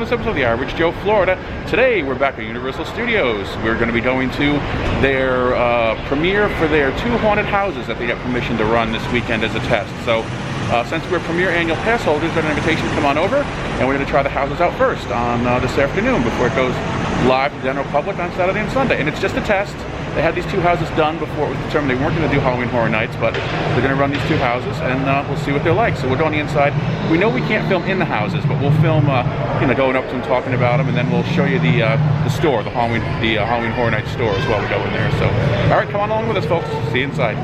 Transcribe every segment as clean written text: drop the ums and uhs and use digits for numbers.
newest episode of The Average Joe Florida. Today we're back at Universal Studios. We're going to be going to their premiere for their 2 haunted houses that they got permission to run this weekend as a test. So since we're Premier annual pass holders, got an invitation to come on over, and we're going to try the houses out first on this afternoon before it goes live to the general public on Saturday and Sunday. And it's just a test. They had these 2 houses done before it was determined they weren't going to do Halloween Horror Nights, but they're going to run these 2 houses, and we'll see what they're like. So we'll go on the inside. We know we can't film in the houses, but we'll film, going up to them, talking about them, and then we'll show you the store, the Halloween Horror Nights store as well. We go in there. So, all right, come on along with us, folks. See you inside.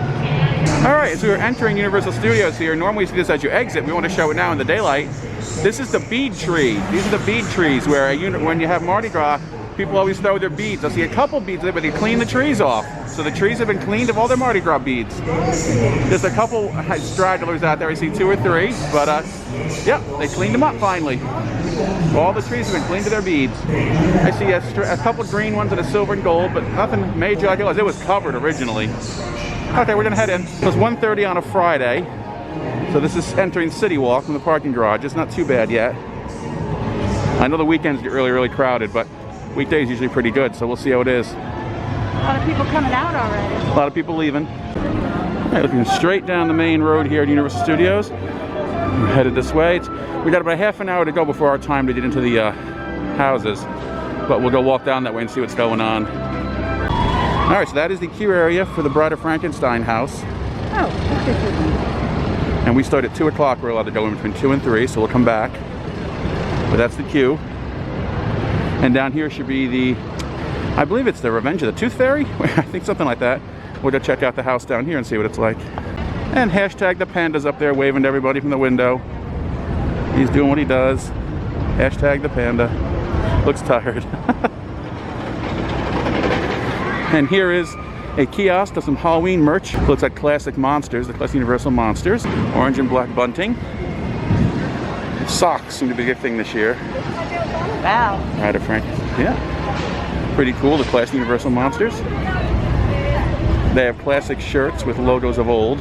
All right, so we're entering Universal Studios here. Normally you see this as you exit. We want to show it now in the daylight. This is the bead tree. These are the bead trees where when you have Mardi Gras, people always throw their beads. I see a couple beads there, but they clean the trees off. So the trees have been cleaned of all their Mardi Gras beads. There's a couple stragglers out there. I see 2 or 3, but yeah, they cleaned them up finally. All the trees have been cleaned of their beads. I see a couple green ones and a silver and gold, but nothing major like it was. It was covered originally. Okay, we're gonna head in. It was 1:30 on a Friday. So this is entering City Walk from the parking garage. It's not too bad yet. I know the weekends get really, really crowded, but weekdays usually pretty good, so we'll see how it is. A lot of people coming out already. A lot of people leaving. All right, looking straight down the main road here at Universal Studios. We're headed this way. We got about half an hour to go before our time to get into the houses, but we'll go walk down that way and see what's going on. All right, so that is the queue area for the Bride of Frankenstein house. Oh, and we start at 2 o'clock. We're allowed to go in between 2 and 3, so we'll come back. But that's the queue. And down here should be I believe it's the Revenge of the Tooth Fairy? I think something like that. We'll go check out the house down here and see what it's like. And hashtag the panda's up there waving to everybody from the window. He's doing what he does. Hashtag the panda. Looks tired. And here is a kiosk of some Halloween merch. Looks like classic monsters, the classic Universal monsters. Orange and black bunting. Socks seem to be a good thing this year. wow. Bride of Frankenstein. Yeah. Pretty cool, the classic Universal monsters. They have classic shirts with logos of old.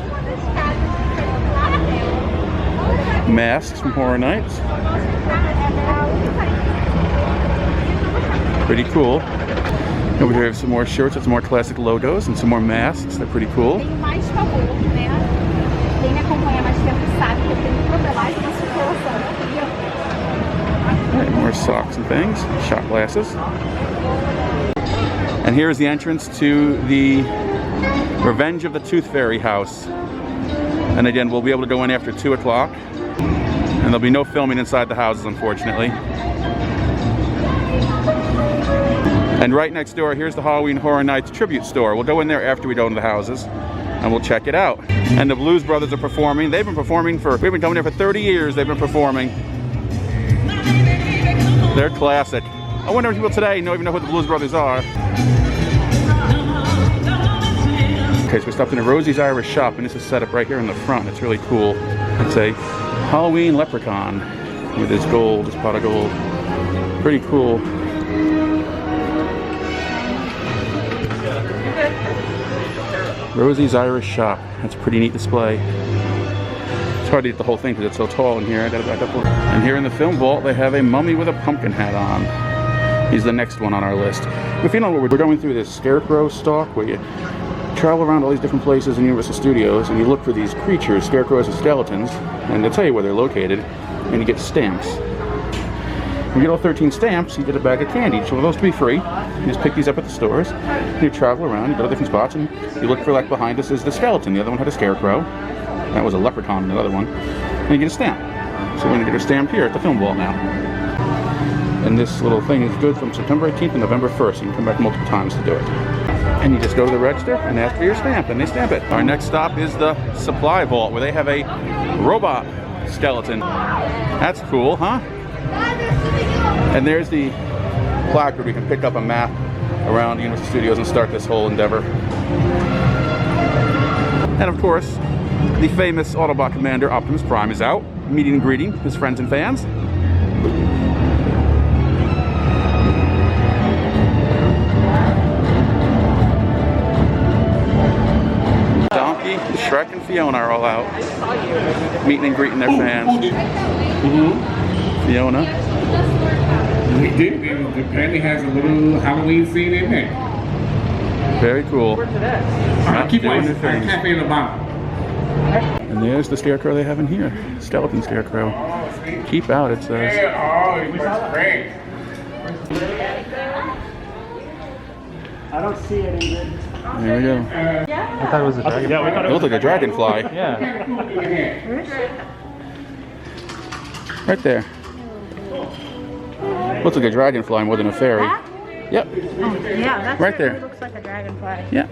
Masks from Horror Nights. Pretty cool. Over here we have some more shirts with some more classic logos and some more masks. They're pretty cool. Right, more socks and things, shot glasses. And here's the entrance to the Revenge of the Tooth Fairy house. And again, we'll be able to go in after 2 o'clock. And there'll be no filming inside the houses, unfortunately. And right next door, here's the Halloween Horror Nights tribute store. We'll go in there after we go into the houses, and we'll check it out. And the Blues Brothers are performing. They've been performing we've been coming here for 30 years. They've been performing. They're classic. I wonder if people today even know who the Blues Brothers are. Okay, so we stopped in a Rosie's Irish Shop, and this is set up right here in the front. It's really cool. It's a Halloween leprechaun with his gold, his pot of gold. Pretty cool. Rosie's Irish Shop. That's a pretty neat display. It's hard to get the whole thing because it's so tall in here. I gotta back up. And here in the film vault, they have a mummy with a pumpkin hat on. He's the next one on our list. If you know what we're going through this scarecrow stalk where you travel around all these different places in Universal Studios and you look for these creatures, scarecrows and skeletons, and they'll tell you where they're located, and you get stamps. When you get all 13 stamps, you get a bag of candy. Each one of those to be free. You just pick these up at the stores. You travel around, you go to different spots, and you look for, like behind us is the skeleton. The other one had a scarecrow. That was a leprechaun in the other one. And you get a stamp. So we're going to get her stamped here at the film wall now. And this little thing is good from September 18th to November 1st. You can come back multiple times to do it. And you just go to the register and ask for your stamp, and they stamp it. Our next stop is the supply vault, where they have a robot skeleton. That's cool, huh? And there's the placard. We can pick up a map around Universal Studios and start this whole endeavor. And of course, the famous Autobot commander Optimus Prime is out, meeting and greeting his friends and fans. Donkey, Shrek, and Fiona are all out, meeting and greeting their fans. Fiona. We did. It apparently has a little Halloween scene in there. Very cool. Keep on doing the the things. cafe in the bottom. And there's the scarecrow they have in here. Skeleton scarecrow. Keep out, it says. Oh, it was great. I don't see it, Ingrid. There we go. I thought it was a dragon. Yeah, we thought It looks like a dragonfly. Yeah. Right there. Looks like a dragonfly more than a fairy. Yep. Oh, yeah, that Right there. certainly looks like a dragonfly. Yeah.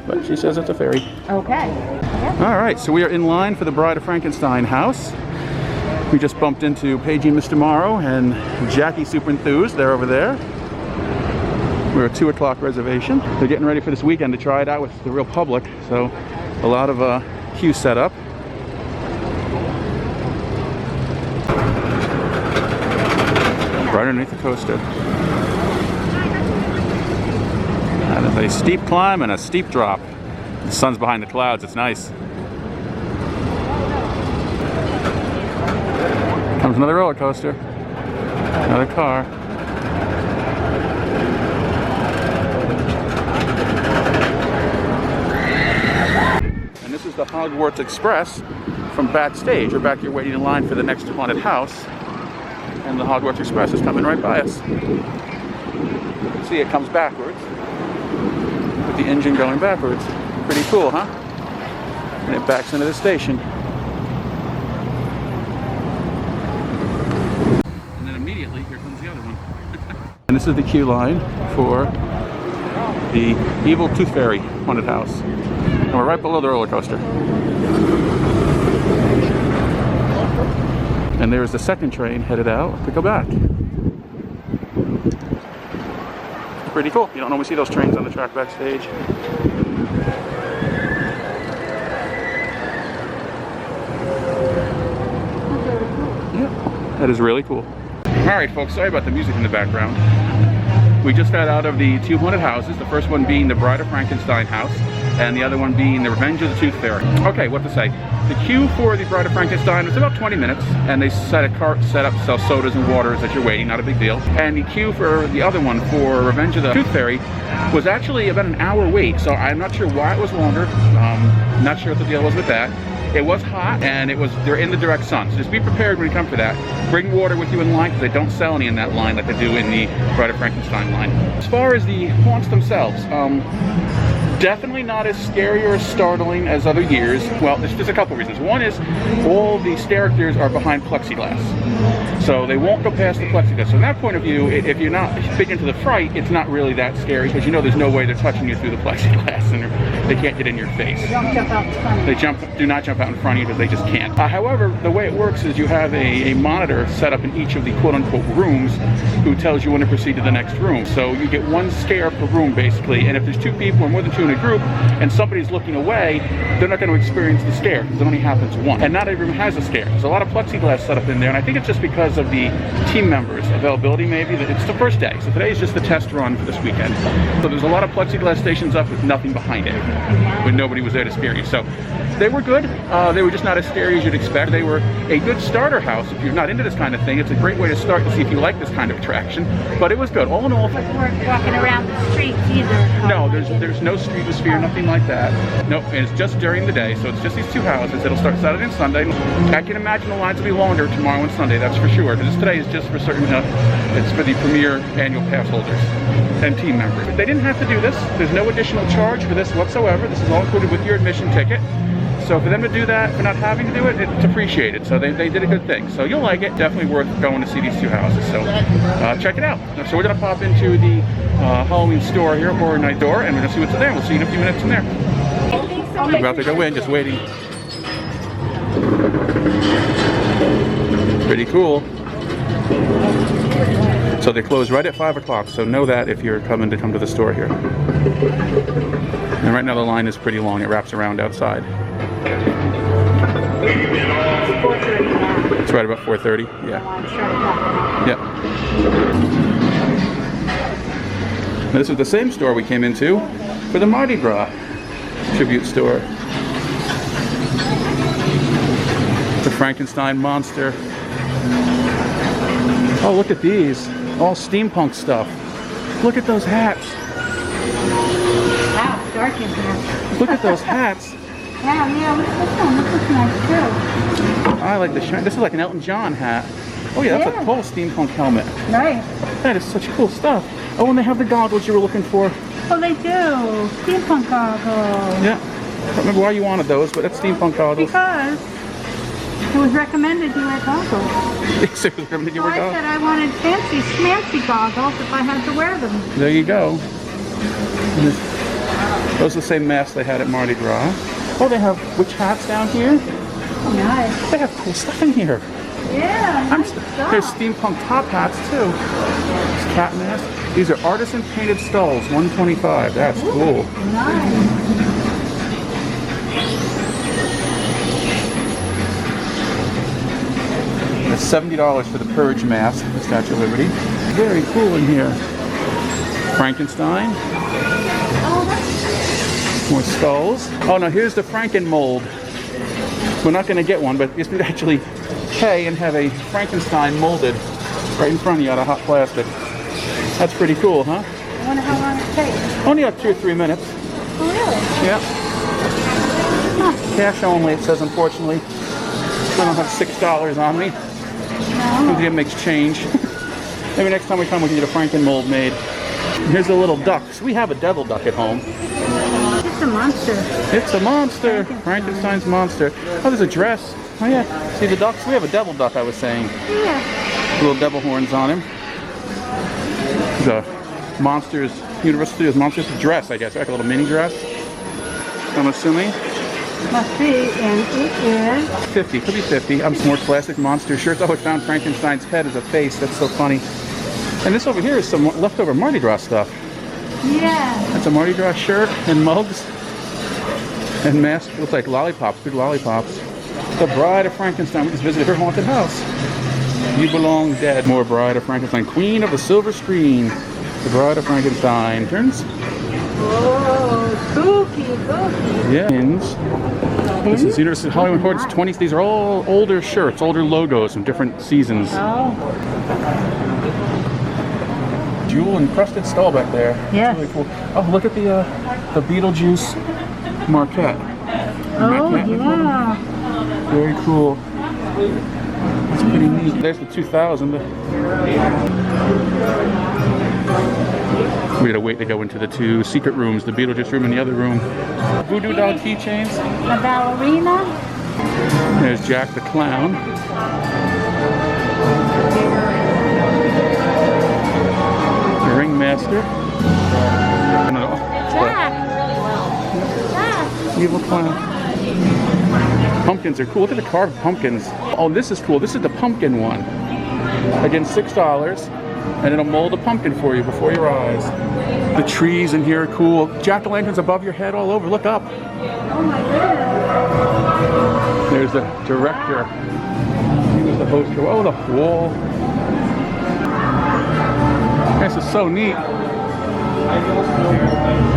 But she says it's a fairy. Okay. All right, so we are in line for the Bride of Frankenstein house. We just bumped into Paige and Mr. Morrow and Jackie super enthused. They're over there. We're a 2 o'clock reservation. They're getting ready for this weekend to try it out with the real public. So a lot of queues set up. Right underneath the coaster. That is a steep climb and a steep drop. The sun's behind the clouds, it's nice. Comes another roller coaster. Another car. And this is the Hogwarts Express from backstage. We're back here waiting in line for the next haunted house. And the Hogwarts Express is coming right by us. See, it comes backwards. With the engine going backwards. Pretty cool, huh? And it backs into the station. And then immediately, here comes the other one. And this is the queue line for the Evil Tooth Fairy haunted house. And we're right below the roller coaster. And there's the second train headed out to go back. Pretty cool. You don't normally see those trains on the track backstage. Yeah, that is really cool. All right, folks, sorry about the music in the background. We just got out of the 2 haunted houses, the first one being the Bride of Frankenstein house, and the other one being the Revenge of the Tooth Fairy. Okay, what to say? The queue for the Bride of Frankenstein was about 20 minutes, and they set a cart set up to sell sodas and waters as you're waiting, not a big deal. And the queue for the other one, for Revenge of the Tooth Fairy, was actually about an hour wait, so I'm not sure why it was longer. Not sure what the deal was with that. It was hot, and they're in the direct sun, so just be prepared when you come for that. Bring water with you in line, because they don't sell any in that line like they do in the Bride of Frankenstein line. As far as the haunts themselves, definitely not as scary or as startling as other years. Well, there's a couple reasons. One is all these characters are behind plexiglass, so they won't go past the plexiglass. So from that point of view, if you're not big into the fright, it's not really that scary, because you know there's no way they're touching you through the plexiglass, and they can't get in your face. They don't jump out in front of you. They do not jump out in front of you, because they just can't. However, the way it works is you have a monitor set up in each of the quote-unquote rooms who tells you when to proceed to the next room. So you get 1 scare per room, basically, and if there's 2 people or more than 2 in a group, and somebody's looking away, they're not going to experience the scare, because it only happens once. And not every room has a scare. There's a lot of plexiglass set up in there, and I think it's just because of the team members' availability, maybe. It's the first day, so today is just the test run for this weekend. So there's a lot of plexiglass stations up with nothing behind it, when nobody was there to scare you. So they were good. They were just not as scary as you'd expect. They were a good starter house. If you're not into this kind of thing, it's a great way to start to see if you like this kind of attraction. But it was good. All in all, But we weren't walking around the streets either. no, there's no streetosphere, nothing like that. No, and it's just during the day, so it's just these 2 houses. It'll start Saturday and Sunday. I can imagine the lines will be longer tomorrow and Sunday, that's for sure, because today is just for certain, it's for the Premier annual pass holders and team members. They didn't have to do this. There's no additional charge for this whatsoever. This is all included with your admission ticket. So for them to do that, for not having to do it, it's appreciated. So they did a good thing. So you'll like it. Definitely worth going to see these 2 houses. So check it out. So we're going to pop into the Halloween store here, Horror Night door, and we're going to see what's in there. We'll see you in a few minutes in there. We're about to go in, just waiting. Pretty cool. So they close right at 5 o'clock, so know that if you're coming to come to the store here. And right now the line is pretty long. It wraps around outside. It's right about 4:30, yeah. Yep. Now, this is the same store we came into for the Mardi Gras tribute store. The Frankenstein monster. Oh, look at these. All steampunk stuff. Look at those hats. Wow, it's dark in here. Look at those hats. Yeah, look at this one. This looks nice too. I like the shine. This is like an Elton John hat. Oh yeah, that's a Yeah. full steampunk helmet. Nice. That is such cool stuff. Oh, and they have the goggles you were looking for. Oh, they do. Steampunk goggles. Yeah. I don't remember why you wanted those, but that's steampunk goggles. Because it was recommended you wear goggles. So you were So I said I wanted fancy, schmancy goggles if I had to wear them. There you go. Those are the same masks they had at Mardi Gras. Oh, they have witch hats down here. Nice. They have cool stuff in here. Yeah, nice stuff. There's steampunk top hats too. There's cat masks. These are artisan painted skulls, $125. That's cool. Nice. That's $70 for the Purge mask, the Statue of Liberty. Very cool in here. Frankenstein. More skulls. Oh no, here's the Franken mold. We're not going to get one, but you can actually pay and have a Frankenstein molded right in front of you out of hot plastic. That's pretty cool, huh? I wonder how long it takes. Only about 2 or 3 minutes. Oh, really? Yeah. Cash only, it says, unfortunately. I don't have $6 on me. No. Nobody makes change. Maybe next time we come we can get a Franken mold made. And here's a little duck. So we have a devil duck at home. It's a monster. It's a monster. Frankenstein's monster. Oh, there's a dress. Oh yeah. See the ducks? We have a devil duck, I was saying. Yeah. Little devil horns on him. The Monsters, Universal Studios Monsters dress, I guess. Like a little mini dress. I'm assuming. Must be, and it is. 50, could be 50. I'm some more classic monster shirts. Oh, I found Frankenstein's head as a face. That's so funny. And this over here is some leftover Mardi Gras stuff. Yeah. That's a Mardi Gras shirt and mugs and mask. Looks like lollipops, big lollipops. The Bride of Frankenstein. We just visited her haunted house. You belong dead. More Bride of Frankenstein. Queen of the silver screen. The Bride of Frankenstein. Turns. Whoa, spooky, spooky. Yeah. Pins. This is Universal Hollywood Hordes 20s. These are all older shirts, older logos from different seasons. Oh. Jewel encrusted skull back there. Yeah. Really cool. Oh, look at the Beetlejuice marquette. Oh, Marquette. yeah. Very cool. That's pretty neat. There's the 2000. We had to wait to go into the 2 secret rooms, the Beetlejuice room and the other room. Voodoo doll keychains. The ballerina. There's Jack the Clown. The Ringmaster. Jack. Jack. Evil Clown. Pumpkins are cool. Look at the carved pumpkins. Oh, this is cool. This is the pumpkin one. Again, $6. And it'll mold a pumpkin for you before your eyes. The trees in here are cool. Jack-o'-lanterns above your head all over. Look up. Oh my goodness. There's the director. Here's the host. Oh, the wall. This is so neat.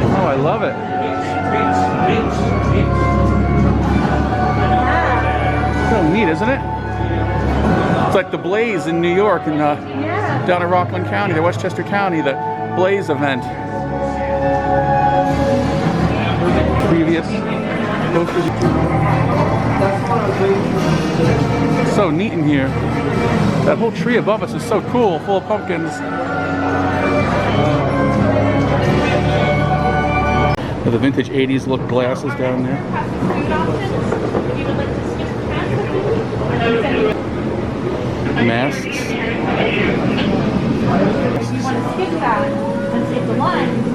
Oh, I love it. So neat, isn't it? It's like the Blaze in New York and down in Rockland County, the Westchester County, the Blaze event. Previous posters. So neat in here. That whole tree above us is so cool, full of pumpkins. The vintage 80s look glasses down there. Masks.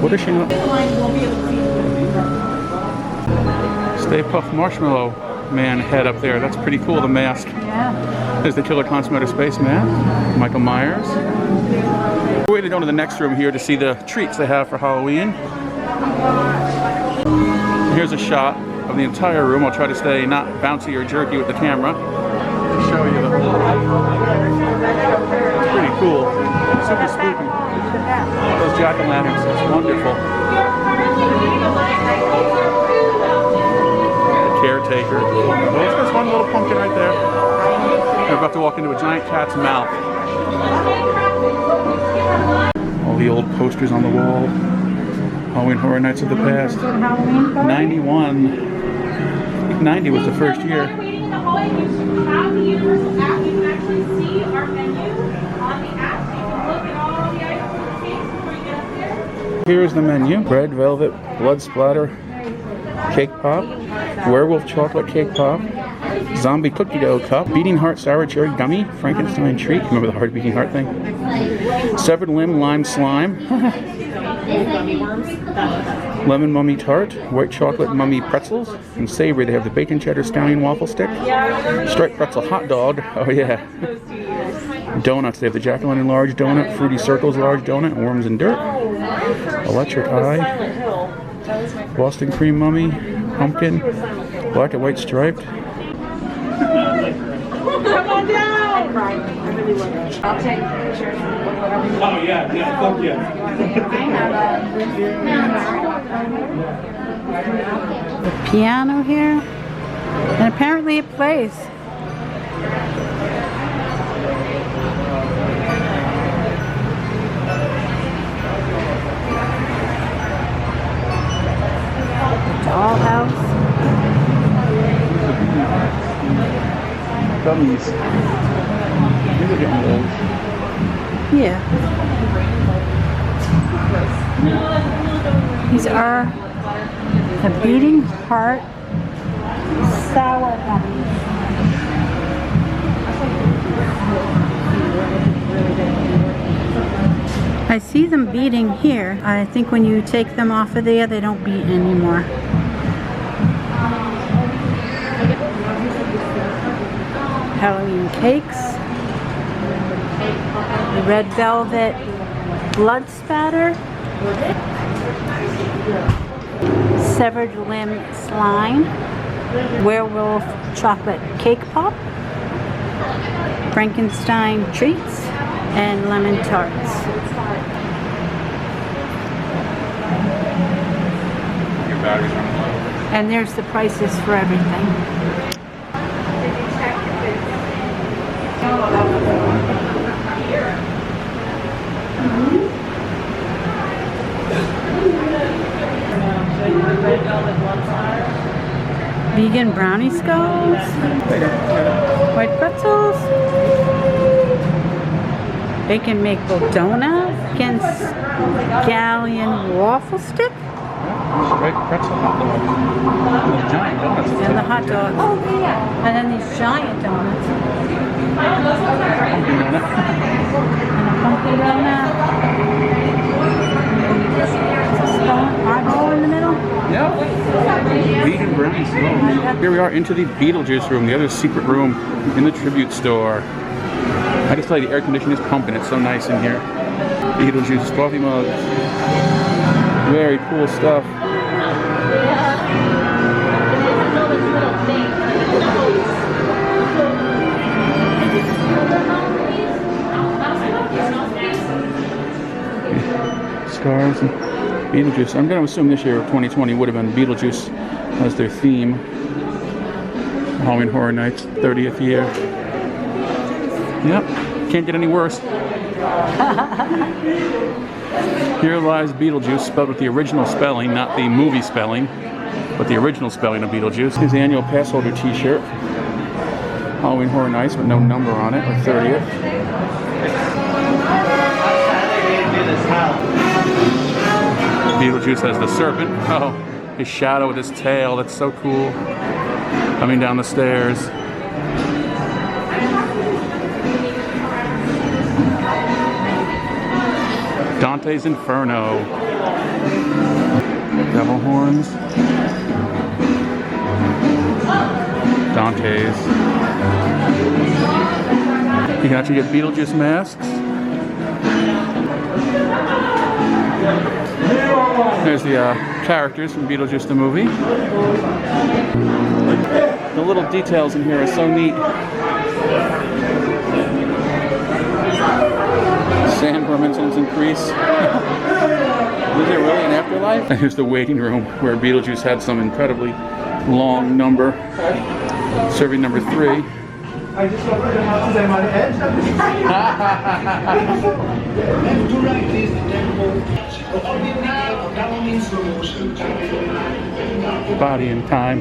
What is she not? Stay Puft Marshmallow Man head up there. That's pretty cool, the mask. Yeah. There's the Killer Clowns from Outer Space man. Michael Myers. We're waiting to go to the next room here to see the treats they have for Halloween. Here's a shot of the entire room. I'll try to stay not bouncy or jerky with the camera. Show you the whole. It's pretty cool. Super spooky. Those jack-o'-lanterns, it's wonderful. The caretaker. Oh, there's one little pumpkin right there. We're about to walk into a giant cat's mouth. the old posters on the wall. Halloween Horror Nights of the past. Halloween party? 91. I think 90 was the first year. Waiting in the hallway, you have the Universal app. You can actually see our menu on the app. So you can look at all the items on the case before you get up there. Here's the menu. Red velvet, blood splatter, cake pop, werewolf chocolate cake pop, zombie cookie dough cup, beating heart sour cherry gummy, Frankenstein treat. Remember the heart beating heart thing? Severed limb lime slime. Lemon mummy tart, white chocolate mummy pretzels, and savory they have the bacon cheddar scallion waffle stick, striped pretzel hot dog, oh yeah, donuts they have the jack-o'-lantern large donut, fruity circles large donut, worms and dirt, electric eye, Boston cream mummy, pumpkin, black and white striped. Come on down! I'll take pictures. Oh yeah, fuck yeah. The piano here, and apparently it plays. Dollhouse. Gummies. These are getting old. Yeah. These are the beating heart sour gummies. I see them beating here. I think when you take them off of there, they don't beat anymore. Halloween cakes. The red velvet blood spatter. Severed limb slime. Werewolf chocolate cake pop. Frankenstein treats. And lemon tarts. Your battery's running low. And there's the prices for everything. Vegan brownie skulls, white pretzels, bacon maple donut, again scallion waffle stick, Striped pretzel hot dog. Those giant donuts. and the hot dogs, and then these giant donuts, Pumpkin donut. and a pumpkin donut, eyeball in the middle. Yep. Vegan brownie skulls. Here we are into the Beetlejuice room, the other secret room in the tribute store. I just tell you, the air conditioning is pumping. It's so nice in here. Beetlejuice coffee mugs. Very cool stuff. Scarves and Beetlejuice. I'm going to assume this year, 2020, would have been Beetlejuice as their theme. Halloween Horror Nights, 30th year. Yep, can't get any worse. Here lies Beetlejuice, spelled with the original spelling, not the movie spelling, but the original spelling of Beetlejuice. His annual Passholder t-shirt. Halloween Horror Nights with no number on it, or 30th. Beetlejuice has the serpent. Oh, his shadow with his tail. That's so cool. Coming down the stairs. Dante's Inferno. Devil horns. Dante's. You can actually get Beetlejuice masks. There's the characters from Beetlejuice the movie. The little details in here are so neat. Sandworm incidents increase. Is there really an afterlife? And here's the waiting room where Beetlejuice had some incredibly long number. Serving number 3. I just got rid of houses I'm on edge. Left to right is the tempo. Now means slow motion. Body in time.